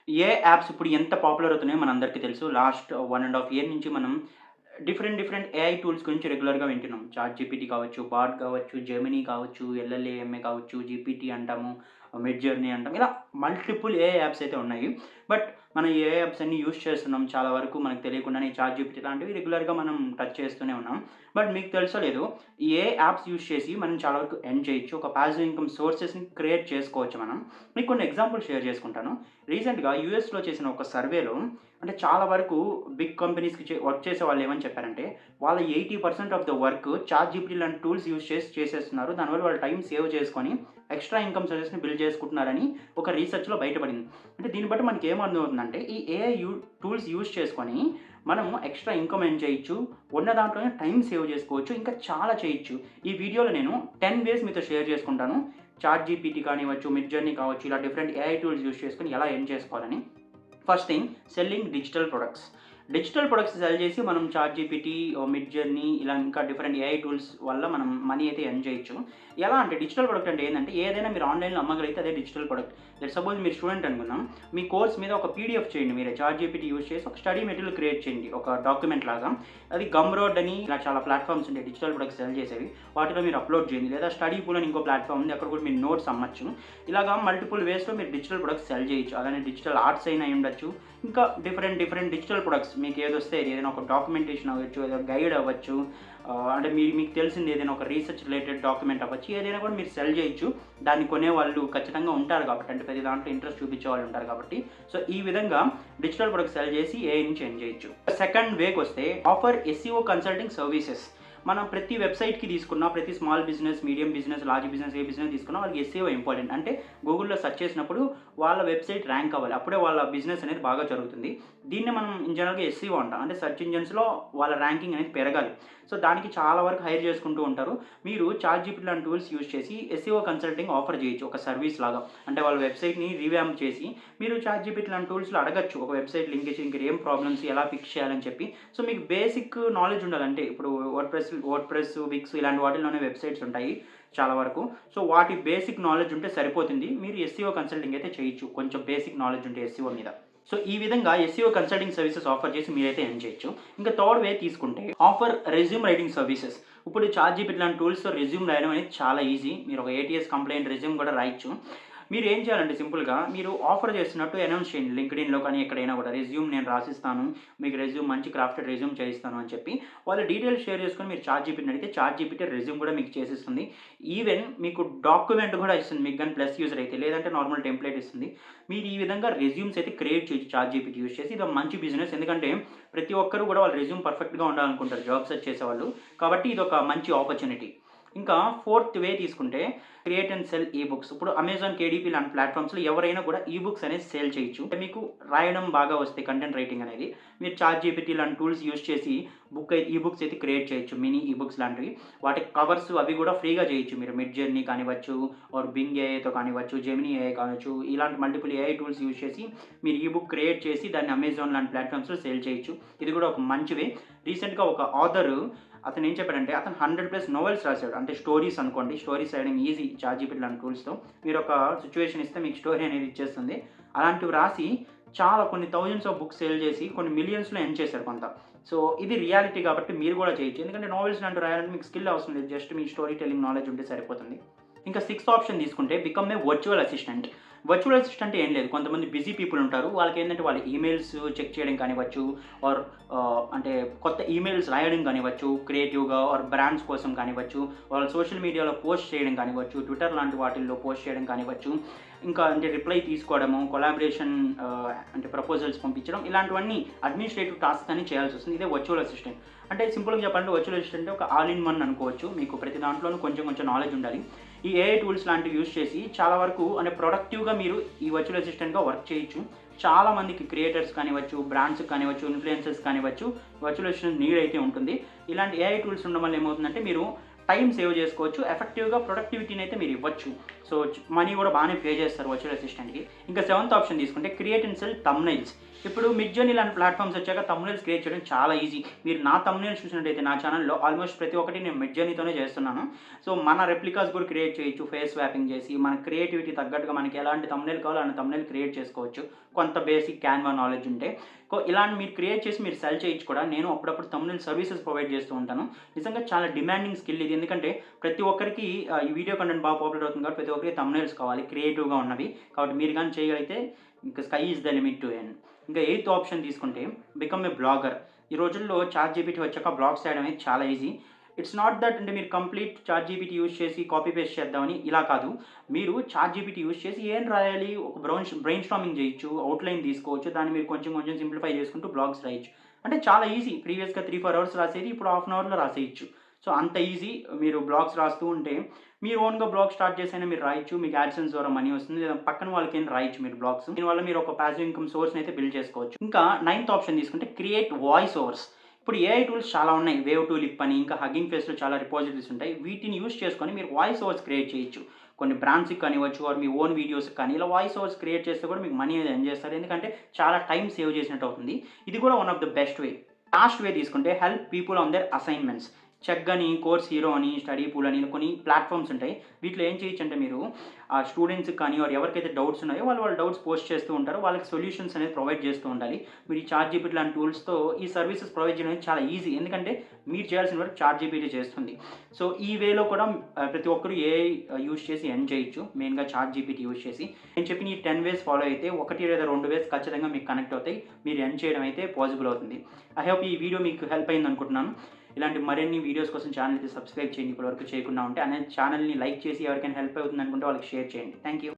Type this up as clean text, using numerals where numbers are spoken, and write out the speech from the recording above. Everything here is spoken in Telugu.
ఏ యాప్స్ ఇప్పుడు ఎంత పాపులర్ అవుతున్నాయో మనందరికీ తెలుసు. లాస్ట్ 1 ½ ఇయర్ నుంచి మనం డిఫరెంట్ ఏఐ టూల్స్ గురించి రెగ్యులర్‌గా వింటున్నాం. చాట్‌జీపీటీ కావచ్చు, బార్డ్ కావచ్చు, జెమినీ కావచ్చు, ఎల్ఎల్ఏఎంఏ కావచ్చు, జీపీటీ అంటాము, మిడ్‌జర్నీ అంటాం. ఇలా మల్టిపుల్ ఏఐ యాప్స్ అయితే ఉన్నాయి. బట్ మనం ఈ ఏఐ యాప్స్ అన్నీ యూజ్ చేస్తున్నాం. చాలా వరకు మనకు తెలియకుండానే చాట్‌జీపీటీ లాంటివి రెగ్యులర్‌గా మనం టచ్ చేస్తూనే ఉన్నాం. బట్ మీకు తెలుసో లేదో ఈ ఏఐ యాప్స్ యూజ్ చేసి మనం చాలా వరకు ఎర్న్ చేయొచ్చు. ఒక పాసివ్ ఇన్‌కమ్ సోర్సెస్‌ని క్రియేట్ చేసుకోవచ్చు మనం. మీకు కొన్ని ఎగ్జాంపుల్స్ షేర్ చేసుకుంటాను. రీసెంట్‌గా యూఎస్‌లో చేసిన ఒక సర్వేలో అంటే చాలా వరకు బిగ్ కంపెనీస్‌కి వర్క్ చేసే వాళ్ళు ఏమని చెప్పారంటే, వాళ్ళ 80% ఆఫ్ ద వర్క్ చాట్‌జీపీటీ లాంటి టూల్స్ యూజ్ చేసి చేసేస్తున్నారు. దానివల్ల వాళ్ళు టైమ్ సేవ్ చేసుకొని ఎక్స్‌ట్రా ఇన్‌కమ్ సోర్సెస్‌ని బిల్డ్ చేసుకుంటున్నారని ఒక రీసెర్చ్‌లో బయటపడింది. అంటే దీన్ని బట్టి మనకి ఏమర్థమవుతుందంటే, ఈ ఏఐ టూల్స్ యూజ్ చేసుకొని మనము ఎక్స్‌ట్రా ఇన్‌కమ్ ఎర్న్ చేయొచ్చు. ఉన్న దాంట్లోనే టైమ్ సేవ్ చేసుకోవచ్చు. ఇంకా చాలా చేయొచ్చు. ఈ వీడియోలో నేను 10 వేస్ మీతో షేర్ చేసుకుంటాను. చాట్‌జీపీటీ కానివ్వచ్చు, మిడ్‌జర్నీ కావచ్చు, ఇలా డిఫరెంట్ ఏఐ టూల్స్ యూజ్ చేసుకొని ఎలా ఎర్న్ చేసుకోవాలని. First thing selling digital products. Digital products sell చేసి మనం చాట్‌జీపీటీ, మిడ్‌జర్నీ ఇలా ఇంకా డిఫరెంట్ ఏఐ టూల్స్ వల్ల మనం మనీ అయితే ఎర్న్ చేయొచ్చు. ఎలా అంటే డిజిటల్ ప్రొడక్ట్ అంటే ఏందంటే ఏదైనా మీరు ఆన్‌లైన్‌లో అమ్మగలిగితే అదే డిజిటల్ ప్రొడక్ట్. లెట్స్ సపోజ్ మీరు స్టూడెంట్ అనుకుందాం. మీ కోర్స్ మీద ఒక పీడీఎఫ్ చేయండి మీరే చాట్‌జీపీటీ యూజ్ చేసి ఒక స్టడీ మెటీరియల్ క్రియేట్ చేయండి. ఒక డాక్యుమెంట్ లాగా. అది గమ్‌రోడ్ అని ఇలా చాలా ప్లాట్‌ఫార్మ్స్ ఉంటాయి డిజిటల్ ప్రొడక్ట్స్ సెల్ చేసేవి. వాటిలో మీరు అప్‌లోడ్ చేయండి. లేదా స్టడీ పూల్ అని ఇంకో ప్లాట్‌ఫార్మ్ ఉంది. అక్కడ కూడా మీరు నోట్స్ అమ్మొచ్చు. ఇలాగా మల్టిపుల్ వేస్‌లో మీరు డిజిటల్ ప్రొడక్ట్స్ సెల్ చేయొచ్చు. అలానే డిజిటల్ ఆర్ట్స్ అయినా అయ్యుండొచ్చు. ఇంకా డిఫరెంట్ డిజిటల్ ప్రొడక్ట్స్ మీకు ఏదొస్తే ఏదైనా ఒక డాక్యుమెంటేషన్ అవ్వచ్చు, ఏదో గైడ్ అవ్వచ్చు, అంటే మీకు తెలిసింది ఏదైనా ఒక రీసెర్చ్ రిలేటెడ్ డాక్యుమెంట్ అవ్వచ్చు, ఏదైనా కూడా మీరు సెల్ చేయొచ్చు. దాన్ని కొనేవాళ్ళు ఖచ్చితంగా ఉంటారు కాబట్టి, అంటే ప్రతి దాంట్లో ఇంట్రెస్ట్ చూపించేవాళ్ళు ఉంటారు కాబట్టి. సో, ఈ విధంగా డిజిటల్ ప్రొడక్ట్స్ సెల్ చేసి ఏఐ నుంచి ఎర్న్ చేయొచ్చు. సెకండ్ వేకొస్తే ఆఫర్ ఎస్ఈఓ కన్సల్టింగ్ సర్వీసెస్. మనం ప్రతి వెబ్‌సైట్‌కి తీసుకున్నా, ప్రతి small business, medium business, large business ఏ బిజినెస్ తీసుకున్నా వాళ్ళకి ఎస్ఈఓ ఇంపార్టెంట్. అంటే గూగుల్‌లో సెర్చ్ చేసినప్పుడు వాళ్ళ వెబ్‌సైట్ ర్యాంక్ అవ్వాలి. అప్పుడే వాళ్ళ బిజినెస్ అనేది బాగా జరుగుతుంది. దీన్నే మనం జనరల్‌గా ఎస్ఈఓ అంటాం. అంటే సెర్చ్ ఇంజిన్స్‌లో వాళ్ళ ర్యాంకింగ్ అనేది పెరగాలి. సో, దానికి చాలా వరకు హైర్ చేసుకుంటూ ఉంటారు. మీరు చాట్‌జీపీటీ లాంటి టూల్స్ యూజ్ చేసి ఎస్ఈఓ కన్సల్టింగ్ ఆఫర్ చేయొచ్చు. ఒక సర్వీస్ లాగా. అంటే వాళ్ళ వెబ్‌సైట్‌ని రివాంప్ చేసి మీరు చాట్‌జీపీటీ లాంటి టూల్స్‌లో అడగొచ్చు. ఒక వెబ్‌సైట్ లింక్ ఇచ్చి ఇంక ఏం ప్రాబ్లమ్స్ ఎలా ఫిక్స్ చేయాలని చెప్పి. సో, మీకు బేసిక్ నాలెడ్జ్ ఉండాలి. అంటే ఇప్పుడు వర్డ్‌ప్రెస్, విక్స్ ఇలాంటి వాటిల్లోనే వెబ్‌సైట్స్ ఉంటాయి చాలా వరకు. సో, వాటి బేసిక్ నాలెడ్జ్ ఉంటే సరిపోతుంది. మీరు ఎస్ఈఓ కన్సల్టింగ్ అయితే చేయొచ్చు. కొంచెం బేసిక్ నాలెడ్జ్ ఉంటే ఎస్ఈఓ మీద. సో, ఈ విధంగా ఎస్ఈఓ కన్సల్టింగ్ సర్వీసెస్ ఆఫర్ చేసి మీరైతే ఎర్న్ చేయొచ్చు. ఇంకా థర్డ్ వే తీసుకుంటే ఆఫర్ రెజ్యూమ్ రైటింగ్ సర్వీసెస్. ఇప్పుడు చాట్‌జీపీటీ లాంటి టూల్స్‌తో రెజ్యూమ్ రాయడం అనేది చాలా ఈజీ. మీరు ఒక ఏటీఎస్ కంప్లెయింట్ రెజ్యూమ్ కూడా రాయొచ్చు. మీరు ఏం చేయాలంటే సింపుల్‌గా మీరు ఆఫర్ చేస్తున్నట్టు అనౌన్స్ చేయండి. లింక్డ్ఇన్‌లో కానీ ఎక్కడైనా కూడా రెజ్యూమ్ నేను రాసిస్తాను. మీకు రెజ్యూమ్ మంచి క్రాఫ్టెడ్ రెజ్యూమ్ చేయిస్తాను అని చెప్పి వాళ్ళ డీటెయిల్స్ షేర్ చేసుకొని మీరు చాట్‌జీపీటీని అడిగితే చాట్‌జీపీటీ రెజ్యూమ్ కూడా మీకు చేసిస్తుంది. ఈవెన్ మీకు డాక్యుమెంట్ కూడా ఇస్తుంది. మీకు గాని ప్లస్ యూజర్ అయితే. లేదంటే నార్మల్ టెంప్లేట్ ఇస్తుంది. మీరు ఈ విధంగా రెజ్యూమ్స్ అయితే క్రియేట్ చేయొచ్చు చాట్‌జీపీటీ యూజ్ చేసి. ఇది ఒక మంచి బిజినెస్. ఎందుకంటే ప్రతి ఒక్కరు కూడా వాళ్ళ రెజ్యూమ్ పర్ఫెక్ట్‌గా ఉండాలనుకుంటారు జాబ్ సెర్చ్ చేసేవాళ్ళు. కాబట్టి ఇదొక మంచి ఆపర్చునిటీ. ఇంకా ఫోర్త్ వే తీసుకుంటే క్రియేట్ అండ్ సెల్ ఈ బుక్స్. ఇప్పుడు అమెజాన్, కేడీపీ లాంటి ప్లాట్‌ఫామ్స్‌లో ఎవరైనా కూడా ఈ బుక్స్ అనేది సేల్ చేయొచ్చు. అంటే మీకు రాయడం బాగా వస్తే కంటెంట్ రైటింగ్ అనేది మీరు చాట్‌జీపీటీ లాంటి టూల్స్ యూజ్ చేసి ఈ బుక్స్ అయితే క్రియేట్ చేయొచ్చు. మినీ ఈ బుక్స్ లాంటివి. వాటికి కవర్స్ అవి కూడా ఫ్రీగా చేయొచ్చు. మీరు మిడ్‌జర్నీ కానివ్వచ్చు, ఆర్ బింగ్ ఏఐతో కానివ్వచ్చు, జెమినీ ఏఐ కావచ్చు. ఇలాంటి మల్టిపుల్ ఏఐ టూల్స్ యూజ్ చేసి మీరు ఈ బుక్ క్రియేట్ చేసి దాన్ని అమెజాన్ లాంటి ప్లాట్‌ఫామ్స్‌లో సేల్ చేయొచ్చు. ఇది కూడా ఒక మంచి వే. రీసెంట్‌గా ఒక ఆథరు అతను ఏం చెప్పాడంటే అతను 100+ నోవెల్స్ రాసాడు. అంటే స్టోరీస్ అనుకోండి. స్టోరీస్ రాయడం ఈజీ చాట్‌జీపీటీ లాంటి టూల్స్‌తో. మీరు ఒక సిట్యుయేషన్ ఇస్తే మీకు స్టోరీ అనేది ఇచ్చేస్తుంది. అలాంటివి రాసి చాలా కొన్ని థౌసండ్స్ ఆఫ్ బుక్స్ సేల్ చేసి కొన్ని మిలియన్స్‌లో ఎర్న్ చేశారు కొంత. సో, ఇది రియాలిటీ కాబట్టి మీరు కూడా చేయొచ్చు. ఎందుకంటే నోవెల్స్ లాంటివి రాయాలంటే మీకు స్కిల్ అవసరం లేదు. జస్ట్ మీ స్టోరీ టెల్లింగ్ నాలెడ్జ్ ఉంటే సరిపోతుంది. ఇంకా సిక్స్త్ ఆప్షన్ తీసుకుంటే become a virtual assistant. Virtual assistant ఏం లేదు. కొంతమంది బిజీ పీపుల్ ఉంటారు. వాళ్ళకేంటంటే వాళ్ళ ఈమెయిల్స్ చెక్ చేయడం కానివ్వచ్చు, ఆర్ అంటే కొత్త ఈమెయిల్స్ రాయడం కానివ్వచ్చు, క్రియేటివ్‌గా ఆర్ బ్రాండ్స్ కోసం కానివ్వచ్చు, వాళ్ళ సోషల్ మీడియాలో పోస్ట్ చేయడం కానివ్వచ్చు, ట్విట్టర్ లాంటి వాటిల్లో పోస్ట్ చేయడం కానివ్వచ్చు, ఇంకా అంటే రిప్లై తీసుకోవడము, కొలాబరేషన్ అంటే ప్రపోజల్స్ పంపించడం ఇలాంటివన్నీ అడ్మినిస్ట్రేటివ్ టాస్క్స్ అన్ని చేయాల్సొస్తుంది. ఇదే వర్చువల్ అసిస్టెంట్. అంటే సింపుల్‌గా చెప్పాలంటే వర్చువల్ అసిస్టెంట్ ఒక ఆల్ ఇన్ వన్ అనుకోవచ్చు. మీకు ప్రతి దాంట్లోనూ కొంచెం నాలెడ్జ్ ఉండాలి. ఈ ఏఐ టూల్స్ లాంటివి యూజ్ చేసి చాలా వరకు అంటే ప్రొడక్టివ్‌గా మీరు ఈ వర్చువల్ అసిస్టెంట్‌గా వర్క్ చేయొచ్చు. చాలా మందికి క్రియేటర్స్ కానివ్వచ్చు, బ్రాండ్స్ కానివ్వచ్చు, ఇన్‌ఫ్లుయెన్సర్స్ కానివ్వచ్చు వర్చువల్ అసిస్టెంట్ నీడ్ అయితే ఉంటుంది. ఇలాంటి ఏఐ టూల్స్ ఉండడం వల్ల ఏమవుతుందంటే మీరు టైం సేవ్ చేసుకోవచ్చు, ఎఫెక్టివ్‌గా ప్రొడక్టివిటీని అయితే మీరు ఇవ్వచ్చు. సో, మనీ కూడా బాగానే పే చేస్తారు వర్చువల్ అసిస్టెంట్‌కి. ఇంకా సెవెంత్ ఆప్షన్ తీసుకుంటే క్రియేట్ అండ్ సెల్ థంబ్‌నెయిల్స్. ఇప్పుడు మిడ్‌జర్నీ లాంటి ప్లాట్‌ఫామ్స్ వచ్చాక థంబ్‌నెయిల్స్ క్రియేట్ చేయడం చాలా ఈజీ. మీరు నా థంబ్‌నెయిల్స్ చూసినట్టయితే నా ఛానెల్‌లో ఆల్మోస్ట్ ప్రతి ఒక్కటి నేను మిడ్‌జర్నీతోనే చేస్తున్నాను. సో, మన రెప్లికాస్ కూడా క్రియేట్ చేయొచ్చు ఫేస్ స్వాపింగ్ చేసి. మన క్రియేటివిటీ తగ్గట్టుగా మనకి ఎలాంటి థంబ్‌నెయిల్ కావాలో అలాంటి థంబ్‌నెయిల్ క్రియేట్ చేసుకోవచ్చు. కొంత బేసిక్ క్యాన్వా నాలెడ్జ్ ఉంటే. ఇలాంటి మీరు క్రియేట్ చేసి మీరు సెల్ చేయొచ్చు కూడా. నేను అప్పుడప్పుడు థంబ్‌నెయిల్ సర్వీసెస్ ప్రొవైడ్ చేస్తూ ఉంటాను. నిజంగా చాలా డిమాండింగ్ స్కిల్ ఇది. ఎందుకంటే ప్రతి ఒక్కరికి ఈ వీడియో కంటెంట్ బాగా పాపులర్ అవుతుంది కాబట్టి ప్రతి ఒక్కరికి థంబ్‌నెయిల్స్ కావాలి క్రియేటివ్‌గా ఉన్నవి. కాబట్టి మీరు గాని చేయగలిగితే ఇంక sky is the limit to earn. ఇంకా ఎయిత్ ఆప్షన్ తీసుకుంటే బికమ్ ఏ బ్లాగర్. ఈ రోజుల్లో చాట్‌జీపీటీ వచ్చాక బ్లాగ్స్ చేయడం అనేది చాలా ఈజీ. ఇట్స్ నాట్ దట్ అంటే మీరు కంప్లీట్ చాట్‌జీపీటీ యూజ్ చేసి కాపీ పేస్ట్ చేద్దామని ఇలా కాదు. మీరు చాట్‌జీపీటీ యూజ్ చేసి ఏం రాయాలి ఒక బ్రెయిన్ స్టార్మింగ్ చేయొచ్చు. అవుట్‌లైన్ తీసుకోవచ్చు. దాన్ని మీరు కొంచెం కొంచెం సింప్లిఫై చేసుకుంటూ బ్లాగ్స్ రాయొచ్చు. అంటే చాలా ఈజీ. ప్రీవియస్‌గా 3, 4 అవర్స్ రాసేది ఇప్పుడు హాఫ్ అన్ అవర్‌లో రాసేయొచ్చు. సో, అంత ఈజీ. మీరు బ్లాగ్స్ రాస్తూ ఉంటే మీరు ఓన్‌గా బ్లాగ్ స్టార్ట్ చేసైనా మీరు రాయొచ్చు. మీకు యాడ్సెన్స్ ద్వారా మనీ వస్తుంది. లేదా పక్కన వాళ్ళకైనా రాయొచ్చు మీరు బ్లాగ్స్. దీనివల్ల మీరు ఒక పాసివ్ ఇన్‌కమ్ సోర్స్‌ని అయితే బిల్డ్ చేసుకోవచ్చు. ఇంకా నైన్త్ ఆప్షన్ తీసుకుంటే క్రియేట్ వాయిస్ ఓవర్స్. ఇప్పుడు ఏఐ టూల్స్ చాలా ఉన్నాయి. వేవ్ టు లిప్ అని, ఇంకా హగ్గింగ్ ఫేస్‌లో చాలా రిపాజిటరీస్ ఉంటాయి. వీటిని యూజ్ చేసుకొని మీరు వాయిస్ ఓవర్స్ క్రియేట్ చేయొచ్చు. కొన్ని బ్రాండ్స్‌కి కానివ్వచ్చు, ఆర్ మీ ఓన్ వీడియోస్‌కి కానీ ఇలా వాయిస్ ఓవర్స్ క్రియేట్ చేస్తే కూడా మీకు మనీ అనేది ఎర్న్ చేస్తారు. ఎందుకంటే చాలా టైమ్ సేవ్ చేసినట్టు అవుతుంది. ఇది కూడా one of the best way. Last way తీసుకుంటే help people on their assignments. Chegg అని, కోర్స్ హీరో అని, స్టడీ పూల్ అని ఇలా కొన్ని ప్లాట్‌ఫార్మ్స్ ఉంటాయి. వీటిలో ఏం చేయొచ్చంటే మీరు స్టూడెంట్స్‌కి కానీ ఆర్ ఎవరికైతే డౌట్స్ ఉన్నాయో వాళ్ళ డౌట్స్ పోస్ట్ చేస్తూ ఉంటారు. వాళ్ళకి సొల్యూషన్స్ అనేది ప్రొవైడ్ చేస్తూ ఉండాలి. మీరు ఈ చాట్‌జీపీటీ లాంటి టూల్స్‌తో ఈ సర్వీసెస్ ప్రొవైడ్ చేయడం అనేది చాలా ఈజీ. ఎందుకంటే మీరు చేయాల్సిన వర్క్ చాట్‌జీపీటీ చేస్తుంది. సో, ఈ వేలో కూడా ప్రతి ఒక్కరు ఏఐ యూజ్ చేసి ఎర్న్ చేయొచ్చు. మెయిన్‌గా చాట్‌జీపీటీ యూజ్ చేసి. నేను చెప్పిన ఈ 10 వేస్ ఫాలో అయితే 1 లేదా 2 వేస్ ఖచ్చితంగా మీకు కనెక్ట్ అవుతాయి. మీరు ఎర్న్ చేయడం అయితే పాసిబుల్ అవుతుంది. ఐ హోప్ ఈ వీడియో మీకు హెల్ప్ అయిందనుకుంటున్నాను. ఇలాంటి మరిన్ని వీడియోస్ కోసం ఛానల్‌కి సబ్స్క్రైబ్ చేయండి. ఇప్పటివరకు చేయకుండా ఉంటే. ఛానల్‌ని లైక్ చేసి ఎవరికైనా హెల్ప్ అవుతుందనుకుంటే వాళ్ళకి షేర్ చేయండి. Thank you.